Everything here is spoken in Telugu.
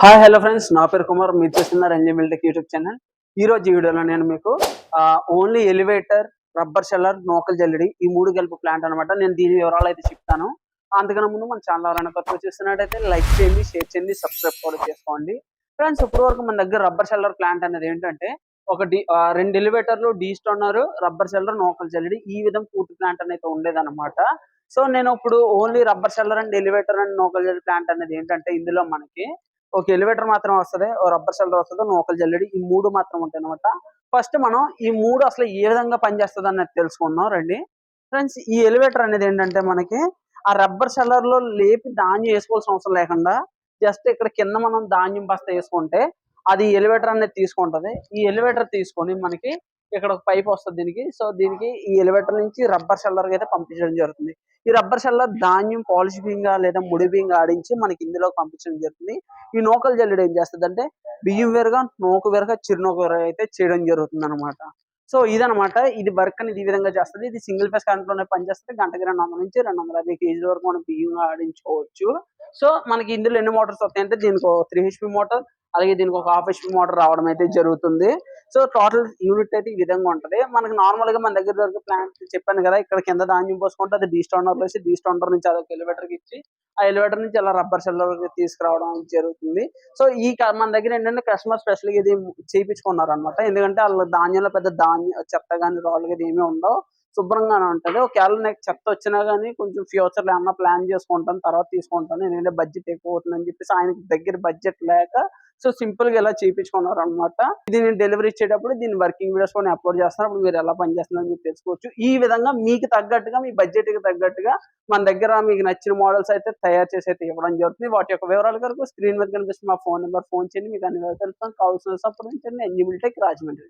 హాయ్ హలో ఫ్రెండ్స్, నా పేరు కుమార్. మీరు చూస్తున్నారు ఎంజాయ్మెంట్ యూట్యూబ్ ఛానల్. ఈ రోజు ఈ వీడియోలో నేను మీకు ఓన్లీ ఎలివేటర్, రబ్బర్ షెల్లర్, నోకల్ జల్లెడి ఈ మూడు కలిపి ప్లాంట్ అనమాట. నేను దీని వివరాలు అయితే చెప్తాను. అంతకన్నా ముందు మన ఛానల్ ఎవరైనా కొత్తగా చూస్తున్నట్టయితే లైక్ చేయండి, షేర్ చేయండి, సబ్స్క్రైబ్ కూడా చేసుకోండి. ఫ్రెండ్స్, ఇప్పటి వరకు మన దగ్గర రబ్బర్ షెల్లర్ ప్లాంట్ అనేది ఏంటంటే రెండు ఎలివేటర్లు, డీ స్టోనర్, రబ్బర్ షెల్లర్, నోకల్ జల్లెడి ఈ విధంగా పూర్తి ప్లాంట్ అనేది ఉండేదన్నమాట. సో నేను ఇప్పుడు only rubber sheller and elevator and నోకల్ జల్లెడి ప్లాంట్ అనేది ఏంటంటే ఇందులో మనకి ఒక ఎలివేటర్ మాత్రం వస్తది, ఓ రబ్బర్ షెల్లర్ వస్తది, నూకలు జల్లెడి ఈ 3 మాత్రం ఉంటాయన్నమాట. ఫస్ట్ మనం ఈ 3 అసలు ఏ విధంగా పనిచేస్తదనేది తెలుసుకుందాం రండి. ఫ్రెండ్స్, ఈ ఎలివేటర్ అనేది ఏంటంటే మనకి ఆ రబ్బర్ షెల్లర్‌లో లేపి ధాన్యం ఏసుకోవాల్సిన అవసరం లేకుండా జస్ట్ ఇక్కడ కింద మనం ధాన్యం బస్తా ఏసుకుంటే అది ఎలివేటర్ అనేది తీసుకుంటది. ఈ ఎలివేటర్ తీసుకొని మనకి ఇక్కడ ఒక పైప్ వస్తది దీనికి. సో దీనికి ఈ ఎలివేటర్ నుంచి రబ్బర్ షెల్లర్‌కి అయితే పంపించడం జరుగుతుంది. ఈ రబ్బర్ షెల్లర్ ధాన్యం పాలిష్ బియ్యంగా లేదా ముడి బియ్యంగా ఆడించి మనకి ఇందులోకి పంపించడం జరుగుతుంది. ఈ నూకలు జల్లెడ ఏం చేస్తదంటే బియ్యం వేరుగా, నూక వేరుగా, చిరునూక వేరుగా అయితే చేయడం జరుగుతుందన్నమాట. సో ఇదనమాట. ఇది వర్క్ అనేది ఈ విధంగా చేస్తది. ఇది సింగిల్ ఫేస్ కరెంట్‌లోనే పనిచేస్తది. గంటకి 200 నుంచి 250 కేజీల వరకు మనం బియ్యం ఆడించుకోవచ్చు. సో మనకి ఇందులో ఎన్ని మోటార్స్ వస్తాయంటే దీనికో 3 హెచ్‌పీ మోటార్, అలాగే దీనికి ఒక హాఫ్ హెచ్‌పీ మోటార్ రావడం అయితే జరుగుతుంది. సో టోటల్ యూనిట్ అయితే ఈ విధంగా ఉంటది. మనకి నార్మల్‌గా మన దగ్గర దొరికే ప్లాంట్ చెప్పాను కదా! ఇక్కడ కింద ధాన్యం పోసుకుంటే అది డీ స్టోనర్‌లో ఏసి డీ స్టోనర్ నుంచి అదొక ఎలివేటర్‌కి ఇచ్చి ఆ ఎలివేటర్ నుంచి అలా రబ్బర్ షెల్లర్‌కి తీసుకురావడం జరుగుతుంది. సో మన దగ్గర ఏంటంటే కస్టమర్ స్పెషల్‌గా ఇది చేపించుకున్నారనమాట. ఎందుకంటే ఆళ్ళ ధాన్యంలో పెద్ద చెత్త గాని, రాళ్ళు గాని ఏమి ఉండవు. శుభ్రంగానే ఉంటది. ఒకవేళ నాకు చెత్త వచ్చినా గాని కొంచెం ఫ్యూచర్‌లో ఏమన్నా ప్లాన్ చేసుకుంటాను. తర్వాత తీసుకుంటాను. ఎందుకంటే బడ్జెట్ ఎక్కువ అవుతుందని చెప్పేసి ఆయనకి దగ్గర బడ్జెట్ లేక సో సింపుల్‌గా ఇలా చేపించుకున్నారనమాట. ఇది నేను డెలివరీ ఇచ్చేటప్పుడు దీని వర్కింగ్ వీడియోస్ కూడా అప్లోడ్ చేస్తాను. అప్పుడు మీరు ఎలా పనిచేస్తుందని మీరు తెలుసుకోవచ్చు. ఈ విధంగా మీకు తగ్గట్టుగా, మీ బడ్జెట్‌కి తగ్గట్టుగా మన దగ్గర మీకు నచ్చిన మోడల్స్ అయితే తయారు చేసి అయితే ఇవ్వడం జరుగుతుంది. వాటి యొక్క వివరాల కొరకు స్క్రీన్ మీద కనిపిస్తున్న మా ఫోన్ నంబర్ ఫోన్ చేయండి. మీకు అన్ని వివరాలు తెలుస్తాను. కావాల్సిన సంప్రదించండి. Enjoy tech Rajahmundry.